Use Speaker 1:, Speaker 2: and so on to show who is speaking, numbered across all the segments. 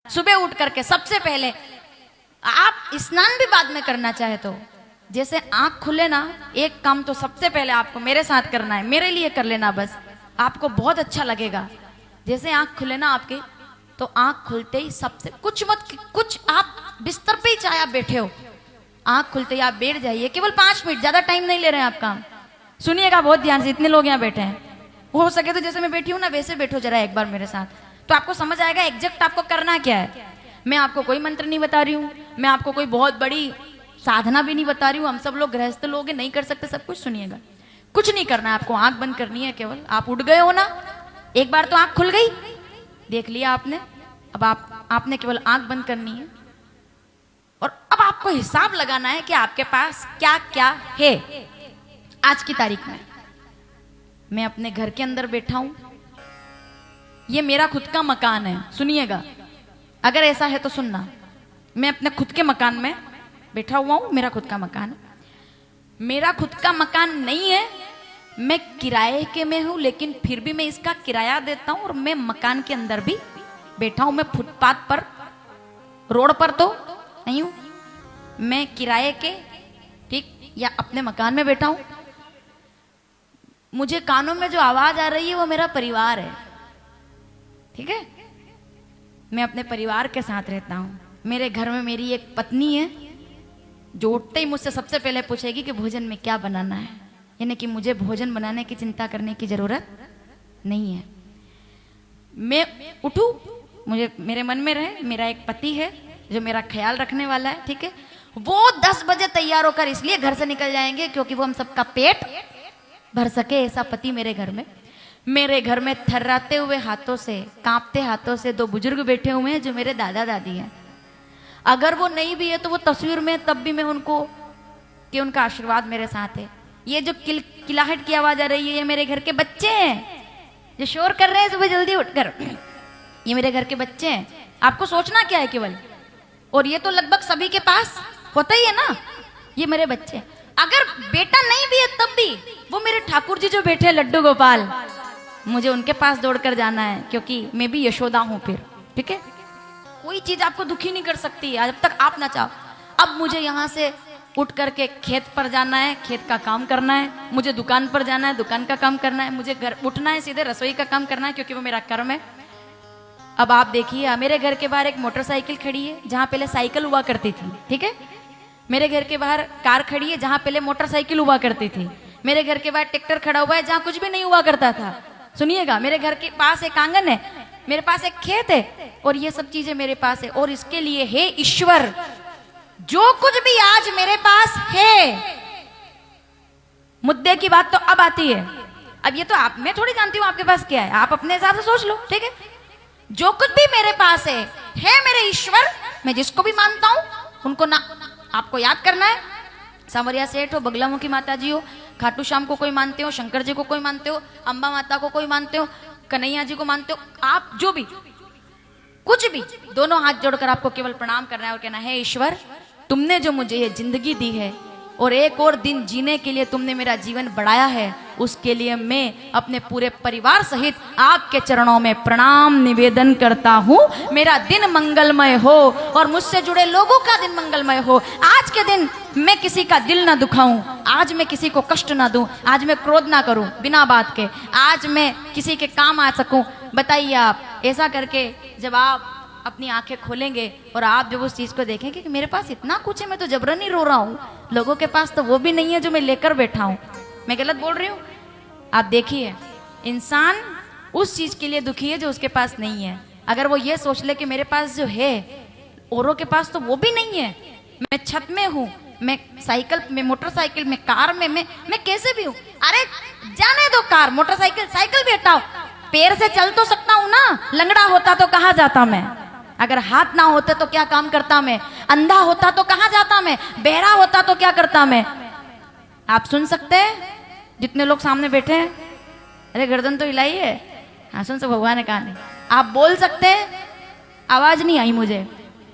Speaker 1: सुबह उठ करके सबसे पहले आप स्नान भी बाद में करना चाहे तो जैसे आंख खुले ना, एक काम तो सबसे पहले आपको मेरे साथ करना है, मेरे लिए कर लेना बस, आपको बहुत अच्छा लगेगा। जैसे आंख खुले ना आपकी, तो आंख खुलते ही सबसे कुछ आप बिस्तर पे ही चाहे आप बैठे हो, आंख खुलते ही आप बैठ जाइए, केवल 5 मिनट, ज्यादा टाइम नहीं ले रहे हैं आप काम। सुनिएगा बहुत ध्यान से, इतने लोग यहाँ बैठे हैं, हो सके तो जैसे मैं बैठी हूँ ना वैसे बैठो जरा एक बार मेरे साथ, तो आपको समझ आएगा एग्जैक्ट आपको करना क्या है। मैं आपको कोई मंत्र नहीं बता रही हूँ, मैं आपको कोई बहुत बड़ी साधना भी नहीं बता रही हूँ, हम सब लोग गृहस्थ लोग हैं, नहीं कर सकते सब कुछ। सुनिएगा, कुछ नहीं करना है आपको, आंख बंद करनी है केवल। आप उठ गए हो ना, एक बार तो आंख खुल गई, देख लिया आपने, अब आपने केवल आंख बंद करनी है और अब आपको हिसाब लगाना है कि आपके पास क्या क्या है। आज की तारीख में मैं अपने घर के अंदर बैठा हूं, ये मेरा खुद का मकान है। सुनिएगा, अगर ऐसा है तो सुनना, मैं अपने खुद के मकान में बैठा हुआ हूं, मेरा खुद का मकान है। मेरा खुद का मकान नहीं है, मैं किराए के में हूं, लेकिन फिर भी मैं इसका किराया देता हूं और मैं मकान के अंदर भी बैठा हूं। मैं फुटपाथ पर, रोड पर तो नहीं हूं, मैं किराए के, ठीक, या अपने मकान में बैठा हूं। मुझे कानों में जो आवाज आ रही है वो मेरा परिवार है, ठीक है। मैं अपने परिवार के साथ रहता हूं। मेरे घर में मेरी एक पत्नी है जो उठते ही मुझसे सबसे पहले पूछेगी कि भोजन में क्या बनाना है, यानी कि मुझे भोजन बनाने की चिंता करने की जरूरत नहीं है। मैं उठूं, मुझे मेरे मन में रहे मेरा एक पति है जो मेरा ख्याल रखने वाला है, ठीक है। वो 10 बजे तैयार होकर इसलिए घर से निकल जाएंगे क्योंकि वो हम सबका पेट भर सके, ऐसा पति मेरे घर में। मेरे घर में थर्राते हुए हाथों से, कांपते हाथों से 2 बुजुर्ग बैठे हुए हैं जो मेरे दादा दादी हैं। अगर वो नहीं भी है तो वो तस्वीर में, तब भी मैं उनको, कि उनका आशीर्वाद मेरे साथ है। ये जो किलाहट की आवाज आ रही है, ये मेरे घर के बच्चे हैं जो शोर कर रहे हैं सुबह जल्दी उठकर, ये मेरे घर के बच्चे हैं। आपको सोचना क्या है केवल, और ये तो लगभग सभी के पास होता ही है ना, ये मेरे बच्चे। अगर बेटा नहीं भी है तब भी वो मेरे ठाकुर जी जो बैठे हैं लड्डू गोपाल, मुझे उनके पास दौड़कर जाना है क्योंकि मैं भी यशोदा हूं फिर, ठीक है। कोई चीज आपको दुखी नहीं कर सकती है जब तक आप ना चाहो। अब मुझे यहाँ से उठ करके खेत पर जाना है, खेत का काम करना है, मुझे दुकान पर जाना है, दुकान का काम करना है, मुझे घर उठना है, सीधे रसोई का काम करना है क्योंकि वो मेरा कर्म है। अब आप देखिए, मेरे घर के बाहर एक मोटरसाइकिल खड़ी है जहां पहले साइकिल हुआ करती थी, ठीक है। मेरे घर के बाहर कार खड़ी है जहां पहले मोटरसाइकिल हुआ करती थी। मेरे घर के बाहर ट्रैक्टर खड़ा हुआ है जहां कुछ भी नहीं हुआ करता था। सुनिएगा, मेरे घर के पास एक आंगन है, मेरे पास एक खेत है, और ये सब चीजें मेरे पास है। और इसके लिए हे ईश्वर, जो कुछ भी आज मेरे पास है, मुद्दे की बात तो अब आती है। अब ये तो आप, मैं थोड़ी जानती हूं आपके पास क्या है, आप अपने हिसाब से सोच लो, ठीक है। जो कुछ भी मेरे पास है मेरे ईश्वर। मैं जिसको भी मानता हूं उनको ना आपको याद करना है। सांवरिया सेठ हो, बगलामुखी माता जी हो, खाटू श्याम को कोई मानते हो, शंकर जी को कोई मानते हो, अंबा माता को कोई मानते हो, कन्हैया जी को मानते हो, आप जो भी, कुछ भी, दोनों हाथ जोड़कर आपको केवल प्रणाम करना है और कहना है, ईश्वर तुमने जो मुझे ये जिंदगी दी है और एक और दिन जीने के लिए तुमने मेरा जीवन बढ़ाया है, उसके लिए मैं अपने पूरे परिवार सहित आपके चरणों में प्रणाम निवेदन करता हूँ। मेरा दिन मंगलमय हो और मुझसे जुड़े लोगों का दिन मंगलमय हो। आज के दिन मैं किसी का दिल ना दुखाऊं, आज मैं किसी को कष्ट ना दूं, आज मैं क्रोध ना करूं बिना बात के, आज मैं किसी के काम आ सकूं। बताइए आप, ऐसा करके जब आप अपनी आंखें खोलेंगे और आप जब उस चीज को देखेंगे कि मेरे पास इतना कुछ है, मैं तो जबरन ही रो रहा हूँ, लोगों के पास तो वो भी नहीं है जो मैं लेकर बैठा हूँ। मैं गलत बोल रही हूँ? आप देखिए, इंसान उस चीज के लिए दुखी है जो उसके पास नहीं है। अगर वो ये सोच ले कि मेरे पास जो है औरों के पास तो वो भी नहीं है, मैं छत में हूँ, मैं साइकिल में, मोटरसाइकिल में, कार में, मैं कैसे भी हूँ। अरे जाने दो, कार मोटरसाइकिल साइकिल भी हटाओ, पैर से चल तो सकता हूँ ना। लंगड़ा होता तो कहाँ जाता मैं, अगर हाथ ना होते तो क्या काम करता मैं, अंधा होता तो कहाँ जाता मैं, बहरा होता तो क्या करता मैं। आप सुन सकते हैं जितने लोग सामने बैठे हैं? अरे गर्दन तो हिलाई है, हाँ सुन, सब भगवान ने कहा नहीं। आप बोल सकते हैं? आवाज नहीं आई मुझे।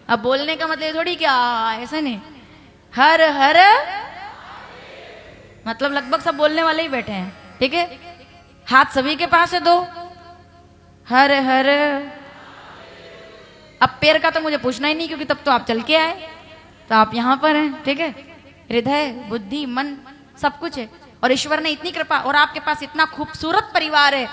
Speaker 1: अब बोलने का मतलब थोड़ी क्या ऐसा नहीं, हर हर मतलब लगभग सब बोलने वाले ही बैठे हैं, ठीक है। हाथ सभी के पास है, दो, हर हर अब पैर का तो मुझे पूछना ही नहीं, क्योंकि तब तो आप चल के आए, तो आप यहाँ पर हैं, ठीक है। हृदय, बुद्धि, मन सब कुछ है, और ईश्वर ने इतनी कृपा, और आपके पास इतना खूबसूरत परिवार है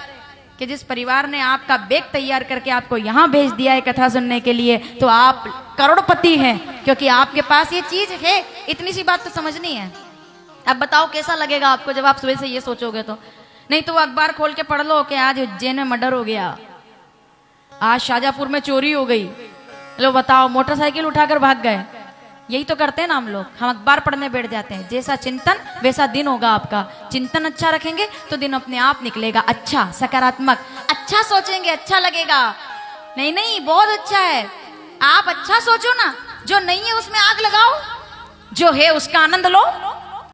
Speaker 1: कि जिस परिवार ने आपका बैग तैयार करके आपको यहाँ भेज दिया है कथा सुनने के लिए, तो आप करोड़पति हैं, क्योंकि आपके पास ये चीज है। इतनी सी बात तो समझनी है। अब बताओ कैसा लगेगा आपको जब आप सुबह से ये सोचोगे तो। नहीं तो अखबार खोल के पढ़ लो कि आज उज्जैन में मर्डर हो गया, आज शाजापुर में चोरी हो गई, लो बताओ मोटरसाइकिल उठाकर भाग गए। यही तो करते हैं ना हम लोग, हम अखबार पढ़ने बैठ जाते हैं। जैसा चिंतन वैसा दिन होगा आपका। चिंतन अच्छा रखेंगे तो दिन अपने आप निकलेगा अच्छा, सकारात्मक। अच्छा सोचेंगे अच्छा लगेगा। नहीं नहीं, बहुत अच्छा है, आप अच्छा सोचो ना, जो नहीं है उसमें आग लगाओ, जो है उसका आनंद लो।